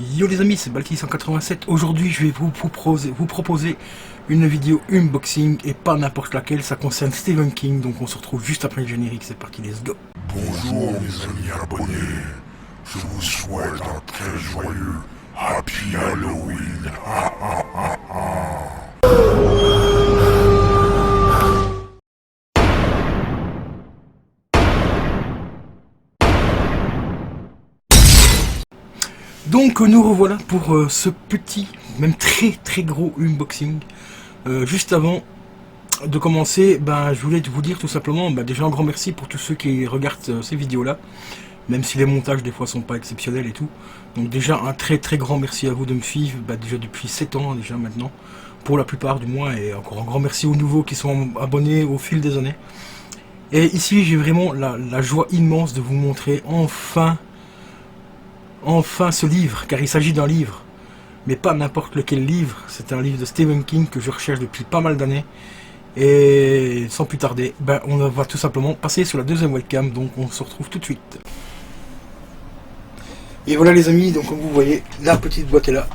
Yo les amis, c'est Balti187. Aujourd'hui, je vais vous proposer une vidéo unboxing et pas n'importe laquelle. Ça concerne Stephen King, donc on se retrouve juste après le générique. C'est parti, let's go. Bonjour mes amis abonnés, je vous souhaite un très joyeux Happy Halloween. Donc nous revoilà pour ce petit, même très gros unboxing. Juste avant de commencer, je voulais vous dire tout simplement, déjà un grand merci pour tous ceux qui regardent ces vidéos là, même si les montages des fois sont pas exceptionnels et tout. Donc déjà un très grand merci à vous de me suivre, déjà depuis 7 ans déjà maintenant, pour la plupart du moins, et encore un grand merci aux nouveaux qui sont abonnés au fil des années. Et ici j'ai vraiment la joie immense de vous montrer enfin ce livre, car il s'agit d'un livre, mais pas n'importe lequel livre. C'est un livre de Stephen King que je recherche depuis pas mal d'années. Et sans plus tarder, on va tout simplement passer sur la deuxième webcam, donc on se retrouve tout de suite. Et voilà les amis, donc comme vous voyez, la petite boîte est là,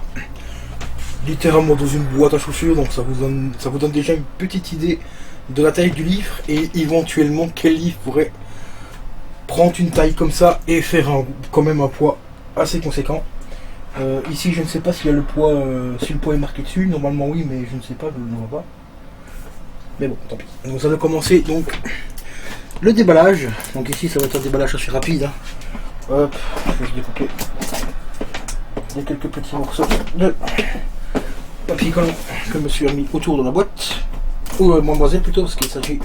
littéralement dans une boîte à chaussures, donc ça vous donne déjà une petite idée de la taille du livre et éventuellement quel livre pourrait prendre une taille comme ça et faire quand même un poids assez conséquent. Ici je ne sais pas s'il y a le poids, si le poids est marqué dessus, normalement oui, mais je ne sais pas, je ne vois pas. Mais bon, tant pis. Donc ça va commencer donc le déballage. Donc ici ça va être un déballage assez rapide. Hop, je vais découper. Il y a quelques petits morceaux de papier collant que monsieur a mis autour de la boîte. Ou mademoiselle plutôt, parce qu'il s'agit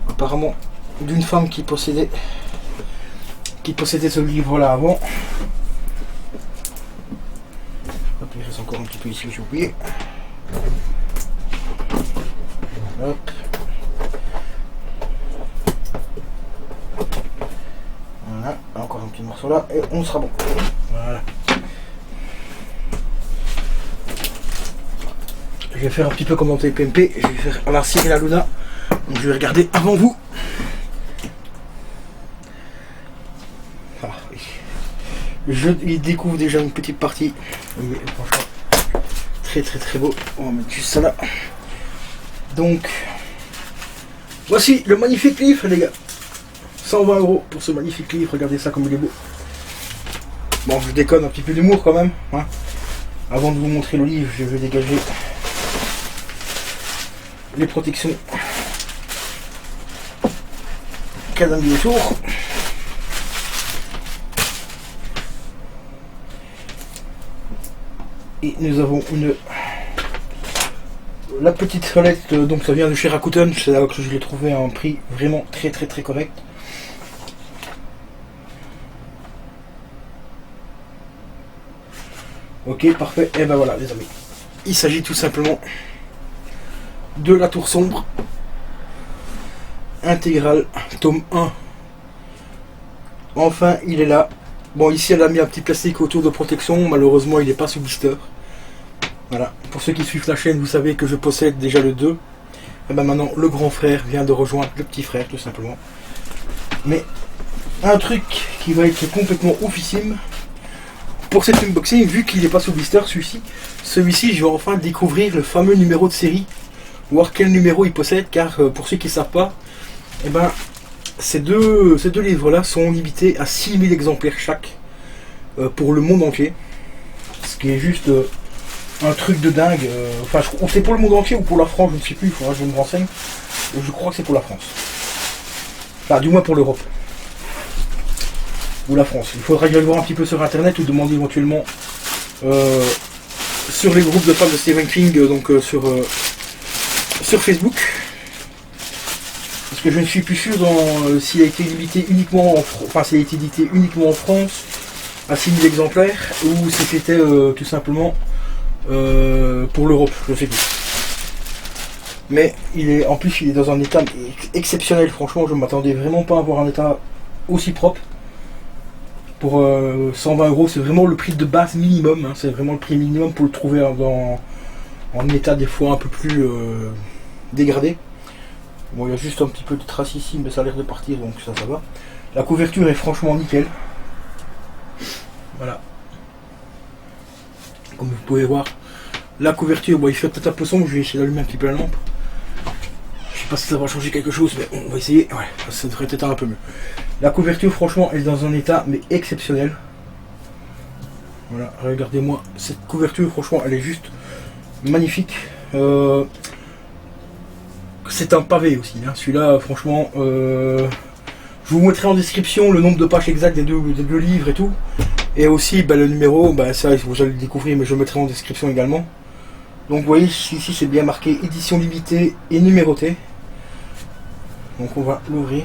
apparemment d'une femme qui possédait ce livre là avant. Hop, il reste encore un petit peu ici que j'ai oublié. Hop. Voilà, encore un petit morceau là et on sera bon. Voilà. Je vais faire un petit peu comme dans TPMP, je vais faire à la Cyril Luna. Donc je vais regarder avant vous. Je découvre déjà une petite partie. Mais franchement, très beau. On va mettre juste ça là. Donc, voici le magnifique livre, les gars. 120 € pour ce magnifique livre. Regardez ça comme il est beau. Bon, je déconne un petit peu d'humour quand même. Hein. Avant de vous montrer le livre, je vais dégager les protections qu'elle a mis autour. Et nous avons la petite solette, donc ça vient de chez Rakuten, c'est là que je l'ai trouvé à un prix vraiment très correct. Ok, parfait, et voilà les amis. Il s'agit tout simplement de La Tour Sombre, intégrale, tome 1. Enfin, il est là. Bon, ici elle a mis un petit plastique autour de protection, malheureusement il n'est pas sous blister. Voilà, pour ceux qui suivent la chaîne, vous savez que je possède déjà le 2. Et maintenant le grand frère vient de rejoindre le petit frère tout simplement. Mais un truc qui va être complètement oufissime pour cet unboxing, vu qu'il n'est pas sous blister celui-ci je vais enfin découvrir le fameux numéro de série, voir quel numéro il possède, car pour ceux qui ne savent pas, ces deux livres là sont limités à 6000 exemplaires chaque pour le monde entier, ce qui est juste un truc de dingue. Enfin, c'est pour le monde entier ou pour la France, je ne sais plus, il faudra que je me renseigne. Je crois que c'est pour la France, enfin du moins pour l'Europe ou la France. Il faudra que j'aille voir un petit peu sur internet ou demander éventuellement sur les groupes de fans de Stephen King, donc sur Facebook. Parce que je ne suis plus sûr s'il a été limité uniquement s'il a été édité uniquement en France à 6000 exemplaires ou si c'était tout simplement pour l'Europe, je sais plus. Mais en plus il est dans un état exceptionnel, franchement je ne m'attendais vraiment pas à avoir un état aussi propre. Pour 120 €, c'est vraiment le prix de base minimum, hein, c'est vraiment le prix minimum pour le trouver en état des fois un peu plus dégradé. Bon, il y a juste un petit peu de traces ici, mais ça a l'air de partir, donc ça va. La couverture est franchement nickel. Voilà. Comme vous pouvez voir, la couverture, bon, il fait peut-être un peu sombre, je vais essayer d'allumer un petit peu la lampe. Je sais pas si ça va changer quelque chose, mais on va essayer. Ouais, ça devrait être un peu mieux. La couverture, franchement, elle est dans un état mais exceptionnel. Voilà, regardez-moi cette couverture, franchement, elle est juste magnifique. C'est un pavé aussi, hein. Celui-là, franchement, je vous mettrai en description le nombre de pages exactes des deux livres et tout. Et aussi le numéro, ça vous allez le découvrir, mais je le mettrai en description également. Donc vous voyez ici c'est bien marqué édition limitée et numéroté. Donc on va l'ouvrir.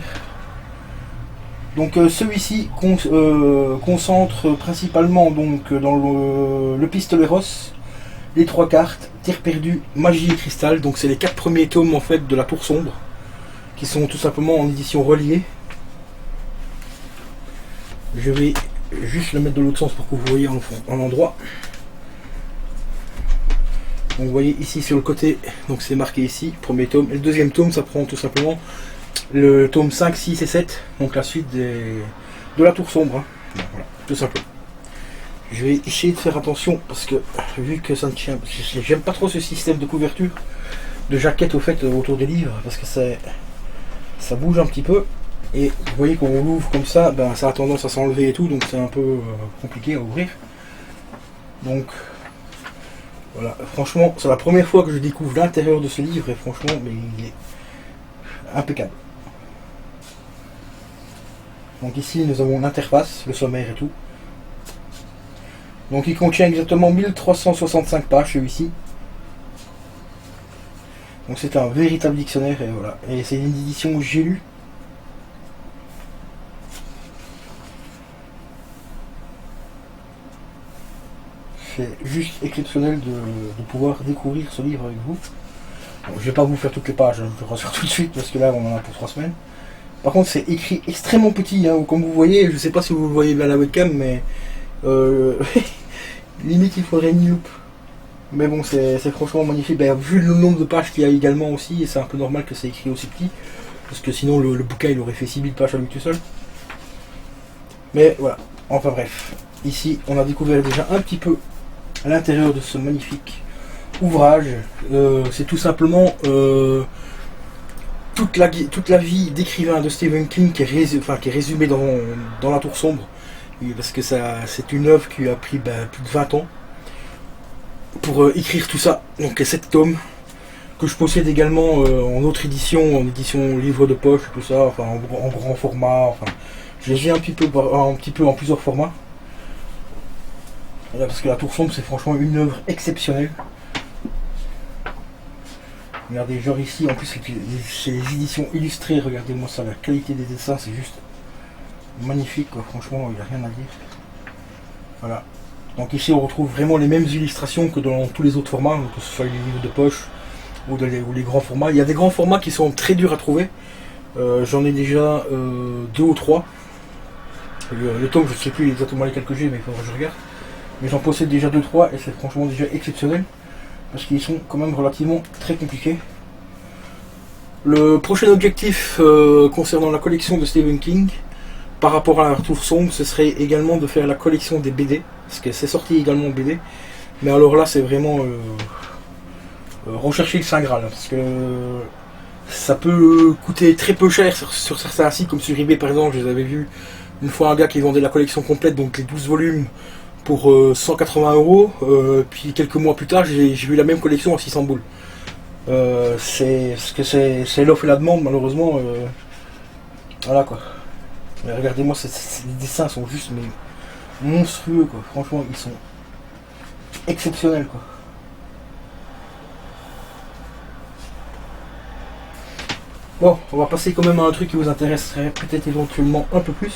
Donc celui-ci concentre principalement donc dans le pistoleros, les 3 cartes, Terre perdue, magie et cristal. Donc c'est les 4 premiers tomes en fait de la Tour sombre, qui sont tout simplement en édition reliée. Je vais juste le mettre de l'autre sens pour que vous voyez en endroit. Donc vous voyez ici sur le côté, donc c'est marqué ici, premier tome. Et le deuxième tome, ça prend tout simplement le tome 5, 6 et 7, donc la suite de la Tour sombre. Hein. Voilà, tout simplement. Je vais essayer de faire attention parce que vu que ça ne tient, j'aime pas trop ce système de couverture, de jaquette au fait autour des livres, parce que ça bouge un petit peu. Et vous voyez quand on l'ouvre comme ça, ça a tendance à s'enlever et tout, donc c'est un peu compliqué à ouvrir. Donc voilà, franchement, c'est la première fois que je découvre l'intérieur de ce livre et franchement, mais il est impeccable. Donc ici, nous avons l'interface, le sommaire et tout. Donc il contient exactement 1365 pages celui-ci. Donc c'est un véritable dictionnaire et voilà. Et c'est une édition J'ai lu. C'est juste exceptionnel de pouvoir découvrir ce livre avec vous. Bon, je vais pas vous faire toutes les pages, je vous rassure tout de suite parce que là on en a pour 3 semaines. Par contre c'est écrit extrêmement petit, hein, comme vous voyez, je sais pas si vous le voyez bien à la webcam, mais limite il faudrait une loupe. Mais bon c'est franchement magnifique, vu le nombre de pages qu'il y a également aussi, et c'est un peu normal que c'est écrit aussi petit, parce que sinon le bouquin il aurait fait 6000 pages à lui tout seul. Mais voilà, enfin bref, ici on a découvert déjà un petit peu à l'intérieur de ce magnifique ouvrage. C'est tout simplement toute la vie d'écrivain de Stephen King qui est résumée dans la Tour sombre, parce que c'est une œuvre qui a pris plus de 20 ans pour écrire tout ça. Donc 7 tomes que je possède également en autre édition, en édition livre de poche, tout ça, enfin en grand format. Enfin, je les ai un petit peu en plusieurs formats. Voilà, parce que la Tour sombre c'est franchement une œuvre exceptionnelle. Regardez, genre ici, en plus c'est les éditions illustrées, regardez-moi ça, la qualité des dessins c'est juste magnifique, quoi. Franchement il n'y a rien à dire. Voilà. Donc ici on retrouve vraiment les mêmes illustrations que dans tous les autres formats, que ce soit les livres de poche ou les grands formats. Il y a des grands formats qui sont très durs à trouver. J'en ai déjà 2 ou 3. Le tome je ne sais plus exactement lesquels que j'ai, mais il faudra que je regarde. Mais j'en possède déjà 2-3 et c'est franchement déjà exceptionnel. Parce qu'ils sont quand même relativement très compliqués. Le prochain objectif concernant la collection de Stephen King, par rapport à la Tour sombre, ce serait également de faire la collection des BD. Parce que c'est sorti également en BD. Mais alors là c'est vraiment rechercher le Saint Graal. Parce que ça peut coûter très peu cher sur certains sites, comme sur eBay par exemple. Je les avais vus une fois un gars qui vendait la collection complète, donc les 12 volumes, pour 180 €, puis quelques mois plus tard j'ai vu la même collection à 600 boules. C'est l'offre et la demande malheureusement. Voilà quoi. Regardez-moi, les dessins sont juste monstrueux quoi. Franchement ils sont exceptionnels quoi. Bon, on va passer quand même à un truc qui vous intéresserait peut-être éventuellement un peu plus.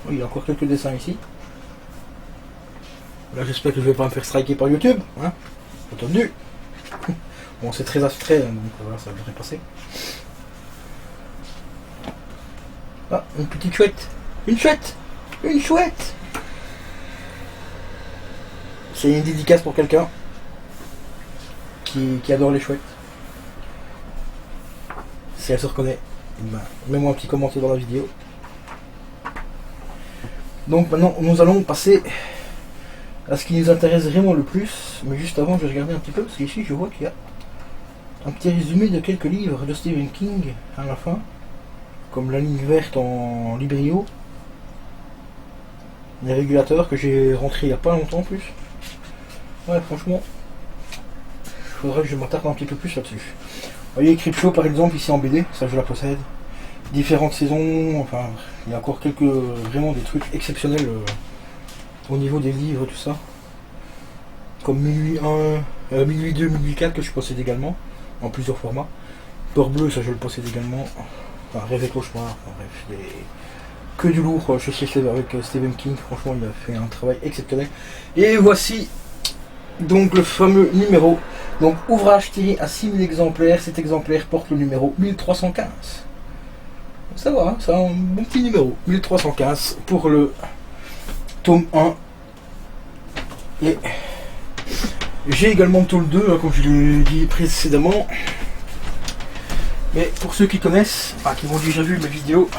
Oh, il y a encore quelques dessins ici. Là j'espère que je vais pas me faire striker par YouTube, hein, entendu. Bon c'est très abstrait, donc voilà, ça devrait passer. Ah, une petite chouette. Une chouette. Une chouette. C'est une dédicace pour quelqu'un qui adore les chouettes. Si elle se reconnaît, mets-moi un petit commentaire dans la vidéo. Donc maintenant nous allons passer à ce qui nous intéresse vraiment le plus. Mais juste avant, je vais regarder un petit peu, parce qu'ici, je vois qu'il y a un petit résumé de quelques livres de Stephen King à la fin, comme La ligne verte en Librio, les régulateurs que j'ai rentré il n'y a pas longtemps en plus. Ouais, franchement, il faudrait que je m'attarde un petit peu plus là-dessus. Vous voyez, Creepshow par exemple, ici en BD, ça je la possède. Différentes saisons, enfin, il y a encore quelques, vraiment des trucs exceptionnels au niveau des livres, tout ça. Comme Minuit 1, Minuit 2, Minuit 4 que je possède également, en plusieurs formats. Peur Bleu, ça je le possède également. Enfin, Rêve et Cauchemar, enfin, bref, que du lourd avec Stephen King, franchement il a fait un travail exceptionnel. Et voici donc le fameux numéro, donc ouvrage tiré à 6000 exemplaires, cet exemplaire porte le numéro 1315. Ça va, hein, c'est un bon petit numéro, 1315 pour le tome 1. Et j'ai également le tome 2, hein, comme je l'ai dit précédemment. Mais pour ceux qui connaissent, enfin qui ont déjà vu mes vidéos,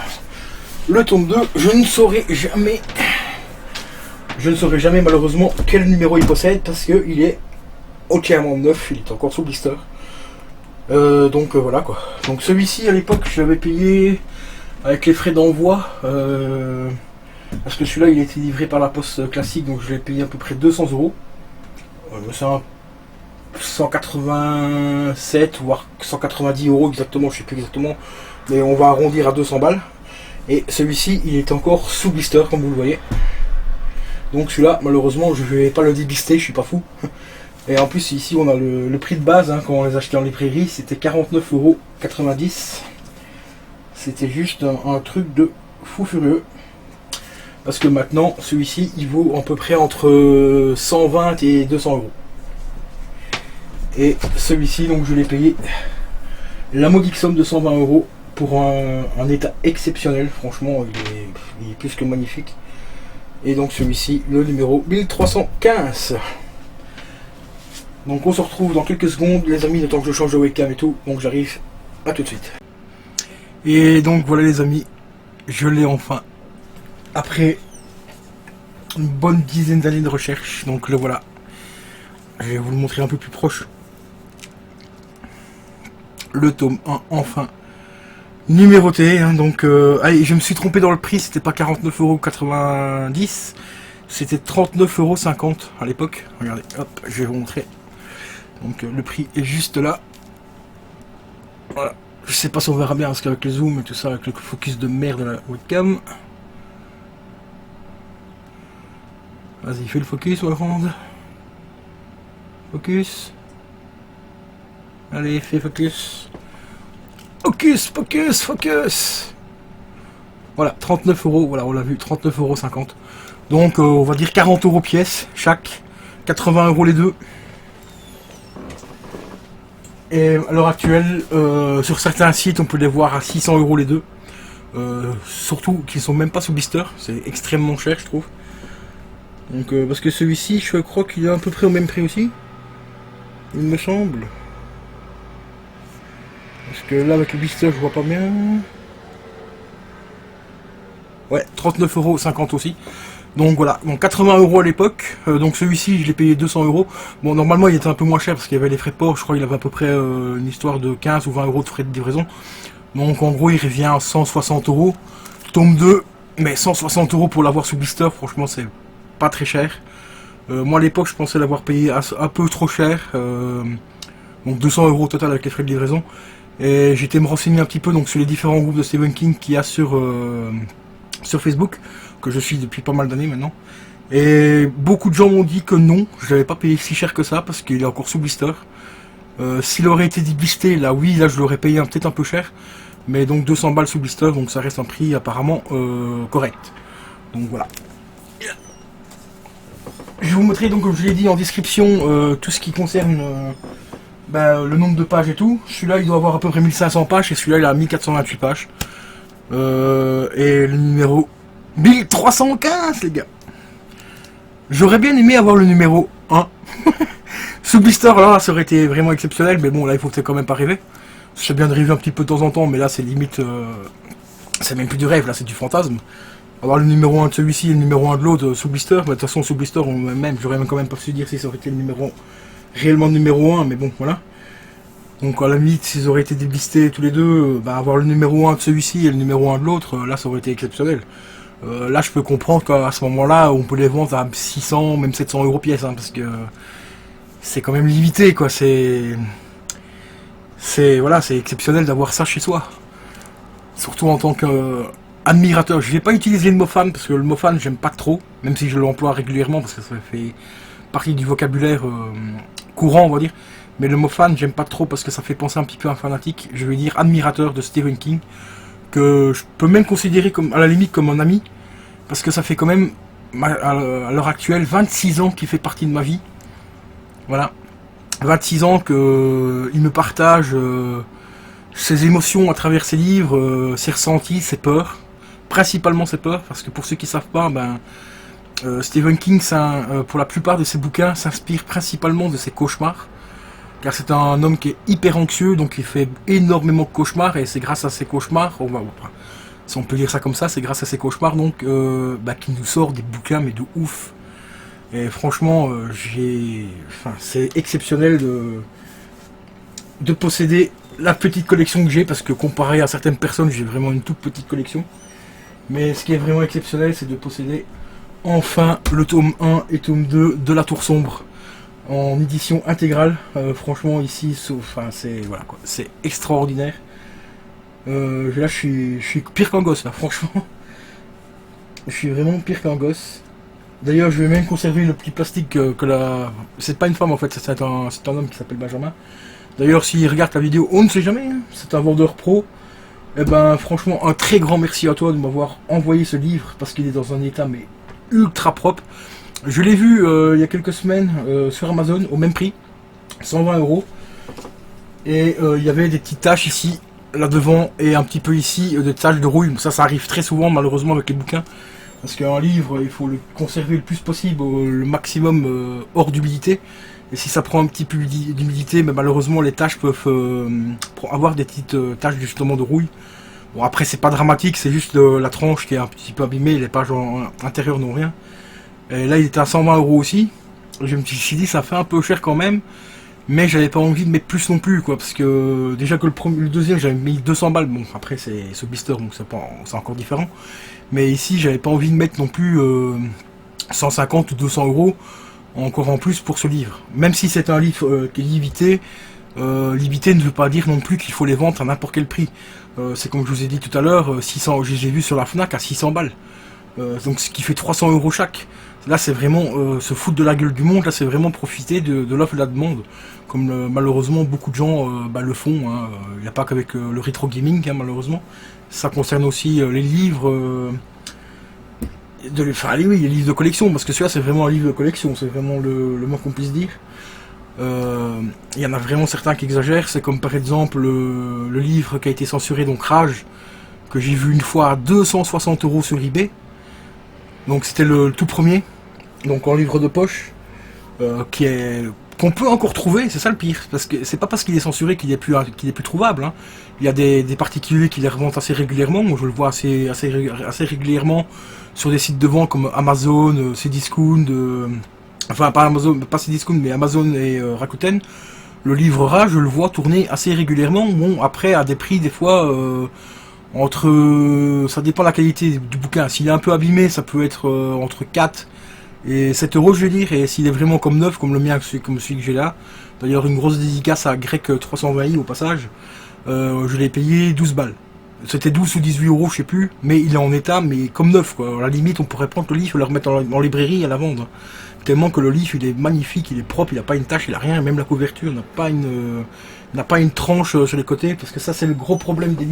le tome 2, je ne saurais jamais malheureusement quel numéro il possède parce qu'il est entièrement neuf, il est encore sous blister. Donc voilà quoi. Donc celui-ci à l'époque je l'avais payé avec les frais d'envoi parce que celui-là il a été livré par la poste classique, donc je l'ai payé à peu près 200 €. C'est un 187 voire 190 € exactement, je sais plus exactement, mais on va arrondir à 200 balles. Et celui-ci il est encore sous blister comme vous le voyez. Donc celui-là malheureusement je vais pas le déblister, je suis pas fou. Et en plus ici on a le prix de base, hein, quand on les achetait en librairie c'était 49,90 €. C'était juste un truc de fou furieux. Parce que maintenant celui-ci il vaut à peu près entre 120 et 200 €. Et celui-ci donc je l'ai payé la modique somme de 120 € pour un état exceptionnel, franchement il est plus que magnifique. Et donc celui-ci, le numéro 1315. Donc on se retrouve dans quelques secondes les amis, le temps que je change de webcam et tout, donc j'arrive, à tout de suite. Et donc voilà les amis, je l'ai enfin, après une bonne dizaine d'années de recherche, donc le voilà. Je vais vous le montrer un peu plus proche. Le tome 1 enfin numéroté, hein, donc allez, je me suis trompé dans le prix, c'était pas 49,90 €, c'était 39,50 € à l'époque. Regardez, hop, je vais vous montrer. Donc le prix est juste là. Voilà, je sais pas si on verra bien parce qu'avec le zoom et tout ça, avec le focus de merde de la webcam. Vas-y, fais le focus, Hollande. Focus. Allez, fais focus. Focus, focus, focus. Voilà, 39 €, voilà, on l'a vu, 39,50 €. Donc, on va dire 40 € pièce, chaque. 80 € les deux. Et à l'heure actuelle, sur certains sites, on peut les voir à 600 € les deux. Surtout qu'ils sont même pas sous blister, c'est extrêmement cher, je trouve. Donc, parce que celui-ci, je crois qu'il est à peu près au même prix aussi. Il me semble. Parce que là avec le blister je vois pas bien. Ouais, 39,50 € aussi. Donc voilà, donc 80 € à l'époque. Donc celui-ci je l'ai payé 200 €. Bon normalement il était un peu moins cher parce qu'il y avait les frais de port. Je crois qu'il avait à peu près une histoire de 15 ou 20 € de frais de livraison. Donc en gros il revient à 160 €. Tome 2, mais 160 € pour l'avoir sous blister, franchement c'est pas très cher. Moi à l'époque je pensais l'avoir payé un peu trop cher. Donc 200 € au total avec les frais de livraison. Et j'étais me renseigner un petit peu donc sur les différents groupes de Stephen King qu'il y a sur Facebook, que je suis depuis pas mal d'années maintenant. Et beaucoup de gens m'ont dit que non, je l'avais pas payé si cher que ça parce qu'il est encore sous blister. S'il aurait été déblisté, là oui, là je l'aurais payé peut-être un peu cher. Mais donc 200 balles sous blister, donc ça reste un prix apparemment correct. Donc voilà. Je vais vous montrer donc comme je l'ai dit en description tout ce qui concerne le nombre de pages et tout. Celui-là il doit avoir à peu près 1500 pages et celui-là il a 1428 pages. Et le numéro 1315 les gars. J'aurais bien aimé avoir le numéro 1. Sous blister là ça aurait été vraiment exceptionnel, mais bon là il faut quand même pas rêver. C'est bien de rêver un petit peu de temps en temps, mais là c'est limite c'est même plus du rêve, là c'est du fantasme. avoir le numéro 1 de celui-ci et le numéro 1 de l'autre sous blister. De toute façon, sous blister, j'aurais quand même pas su dire si ça aurait été le numéro réellement le numéro 1, mais bon, voilà. Donc à la limite, s'ils auraient été déblistés tous les deux, avoir le numéro 1 de celui-ci et le numéro 1 de l'autre, là ça aurait été exceptionnel. Là je peux comprendre qu'à ce moment-là, on peut les vendre à 600, même 700 euros pièce, hein, parce que c'est quand même limité, quoi. Voilà, c'est exceptionnel d'avoir ça chez soi. Surtout en tant qu'admirateur. Je vais pas utiliser le mot fan, parce que le mot fan j'aime pas trop, même si je l'emploie régulièrement, parce que ça fait partie du vocabulaire courant, on va dire. Mais le mot fan, j'aime pas trop parce que ça fait penser un petit peu à un fanatique. Je vais dire admirateur de Stephen King, que je peux même considérer comme, à la limite, comme un ami, parce que ça fait quand même, à l'heure actuelle, 26 ans qu'il fait partie de ma vie. Voilà. 26 ans qu'il me partage ses émotions à travers ses livres, ses ressentis, ses peurs. Principalement ses peurs, parce que pour ceux qui savent pas, Stephen King, pour la plupart de ses bouquins, s'inspire principalement de ses cauchemars. Car c'est un homme qui est hyper anxieux, donc il fait énormément de cauchemars, et c'est grâce à ces cauchemars, si on peut dire ça comme ça, c'est grâce à ces cauchemars donc qu'il nous sort des bouquins, mais de ouf. Et franchement, c'est exceptionnel de posséder la petite collection que j'ai, parce que comparé à certaines personnes, j'ai vraiment une toute petite collection. Mais ce qui est vraiment exceptionnel, c'est de posséder enfin le tome 1 et tome 2 de La Tour Sombre, en édition intégrale. Franchement ici, c'est extraordinaire. Là je suis pire qu'un gosse là, franchement. Je suis vraiment pire qu'un gosse. D'ailleurs je vais même conserver le petit plastique que la... C'est pas une femme en fait, c'est un homme qui s'appelle Benjamin. D'ailleurs s'il regarde la vidéo, on ne sait jamais, hein, c'est un vendeur pro. Et franchement un très grand merci à toi de m'avoir envoyé ce livre, parce qu'il est dans un état mais ultra propre. Je l'ai vu il y a quelques semaines sur Amazon au même prix, 120 €. Et il y avait des petites taches ici, là devant, et un petit peu ici, des taches de rouille. Ça arrive très souvent malheureusement avec les bouquins. Parce qu'un livre, il faut le conserver le plus possible, le maximum hors d'humidité. Et si ça prend un petit peu d'humidité, malheureusement les taches peuvent avoir des petites taches justement de rouille. Bon après c'est pas dramatique, c'est juste la tranche qui est un petit peu abîmée, les pages intérieures n'ont rien. Et là il était à 120 € aussi. Je me suis dit ça fait un peu cher quand même, mais j'avais pas envie de mettre plus non plus, quoi, parce que déjà que le deuxième j'avais mis 200 balles. Bon après c'est ce blister donc c'est encore différent, mais ici j'avais pas envie de mettre non plus 150 ou 200 € encore en plus pour ce livre. Même si c'est un livre qui est limité, limité ne veut pas dire non plus qu'il faut les vendre à n'importe quel prix. C'est comme je vous ai dit tout à l'heure, 600, j'ai vu sur la Fnac à 600 balles. Donc ce qui fait 300 € chaque. Là c'est vraiment se foutre de la gueule du monde, là c'est vraiment profiter de l'offre et de la demande, comme malheureusement beaucoup de gens le font, hein. Il n'y a pas qu'avec le rétro gaming, hein, malheureusement. Ça concerne aussi les livres, les livres de collection, parce que celui-là c'est vraiment un livre de collection, c'est vraiment le moins qu'on puisse dire. Il y en a vraiment certains qui exagèrent, c'est comme par exemple le livre qui a été censuré, donc Rage, que j'ai vu une fois à 260 € sur eBay. Donc c'était le tout premier, donc en livre de poche, qu'on peut encore trouver, c'est ça le pire, parce que c'est pas parce qu'il est censuré qu'il est plus trouvable, hein. Il y a des particuliers qui les revendent assez régulièrement. Moi je le vois assez régulièrement sur des sites de vente comme Amazon, Cdiscount, enfin pas Amazon, pas Cdiscount, mais Amazon et Rakuten. Le livre Rare, je le vois tourner assez régulièrement. Bon après à des prix des fois ça dépend de la qualité du bouquin. S'il est un peu abîmé, ça peut être entre 4 et 7 € je vais dire, et s'il est vraiment comme neuf, comme le mien, comme celui que j'ai là, d'ailleurs une grosse dédicace à Grec 320i au passage, je l'ai payé 12 balles. C'était 12 ou 18 € je sais plus, mais il est en état, mais comme neuf, quoi. À la limite on pourrait prendre le livre et le remettre en librairie et à la vendre. Tellement que le livre il est magnifique, il est propre, il n'a pas une tache, il a rien, même la couverture n'a pas une tranche sur les côtés, parce que ça c'est le gros problème des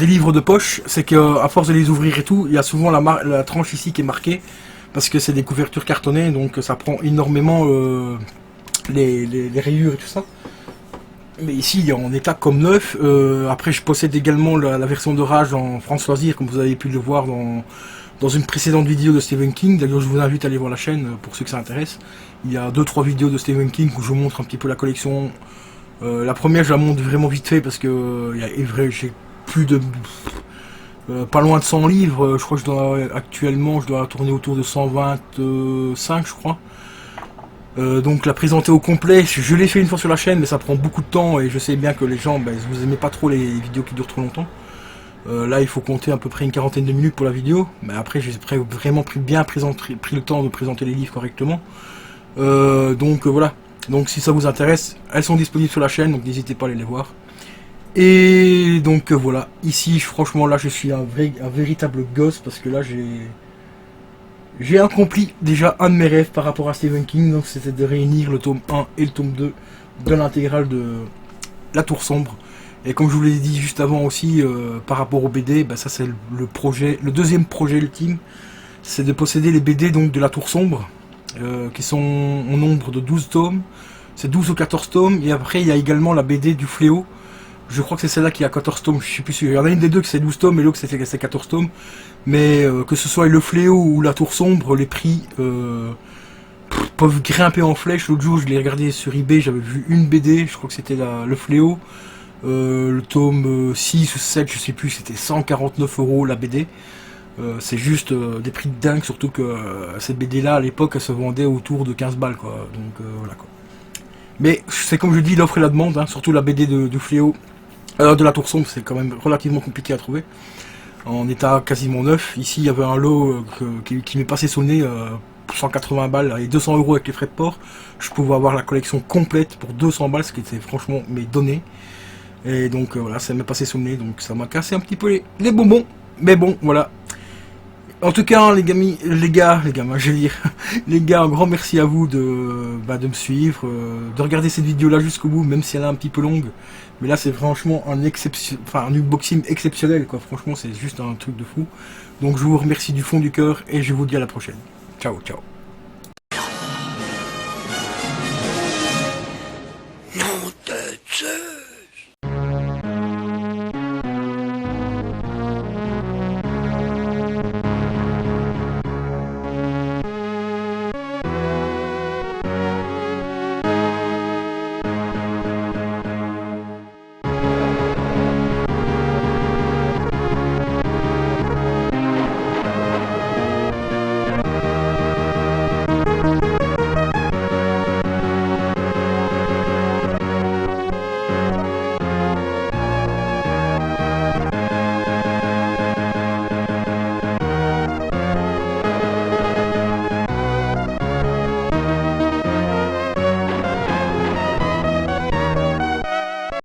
livres de poche, c'est qu'à force de les ouvrir et tout, il y a souvent la tranche ici qui est marquée, parce que c'est des couvertures cartonnées, donc ça prend énormément les rayures et tout ça. Mais ici il est en état comme neuf. Après je possède également la version de Rage en Françoisir, comme vous avez pu le voir dans une précédente vidéo de Stephen King. D'ailleurs je vous invite à aller voir la chaîne pour ceux que ça intéresse. Il y a 2-3 vidéos de Stephen King où je vous montre un petit peu la collection. La première je la montre vraiment vite fait parce que j'ai plus de pas loin de 100 livres, je crois que actuellement je dois tourner autour de 125 je crois. Donc la présenter au complet, je l'ai fait une fois sur la chaîne mais ça prend beaucoup de temps et je sais bien que les gens, vous aimez pas trop les vidéos qui durent trop longtemps. Là il faut compter à peu près une quarantaine de minutes pour la vidéo, mais après j'ai vraiment pris le temps de présenter les livres correctement. Voilà, donc si ça vous intéresse, elles sont disponibles sur la chaîne, donc n'hésitez pas à aller les voir. Et donc voilà, ici franchement là je suis un véritable gosse parce que là j'ai accompli déjà un de mes rêves par rapport à Stephen King, donc c'était de réunir le tome 1 et le tome 2 de l'intégrale de La Tour Sombre. Et comme je vous l'ai dit juste avant aussi, par rapport au BD, ça c'est le deuxième projet ultime, c'est de posséder les BD donc de La Tour Sombre, qui sont au nombre de 12 tomes, c'est 12 ou 14 tomes, et après il y a également la BD du Fléau. Je crois que c'est celle-là qui a 14 tomes, je suis plus sûr. Il y en a une des deux qui c'est 12 tomes et l'autre c'est 14 tomes. Mais que ce soit le Fléau ou la Tour Sombre, les prix peuvent grimper en flèche. L'autre jour je l'ai regardé sur eBay, j'avais vu une BD, je crois que c'était le Fléau. Le tome 6 ou 7, je sais plus, c'était 149 € la BD. C'est juste des prix de dingue, surtout que cette BD là à l'époque elle se vendait autour de 15 balles quoi. Donc voilà quoi. Mais c'est comme je dis, l'offre et la demande, hein, surtout la BD du Fléau. De la Tour Sombre, c'est quand même relativement compliqué à trouver. En état quasiment neuf. Ici, il y avait un lot qui m'est passé sous le nez, 180 balles et 200 € avec les frais de port. Je pouvais avoir la collection complète pour 200 balles, ce qui était franchement donné. Et donc voilà, ça m'est passé sous le nez, donc ça m'a cassé un petit peu les bonbons. Mais bon, voilà. En tout cas, les gars, je veux dire, les gars, un grand merci à vous de me suivre, de regarder cette vidéo-là jusqu'au bout, même si elle est un petit peu longue. Mais là, c'est franchement un unboxing exceptionnel, quoi. Franchement, c'est juste un truc de fou. Donc, je vous remercie du fond du cœur et je vous dis à la prochaine. Ciao, ciao. Nom de Dieu.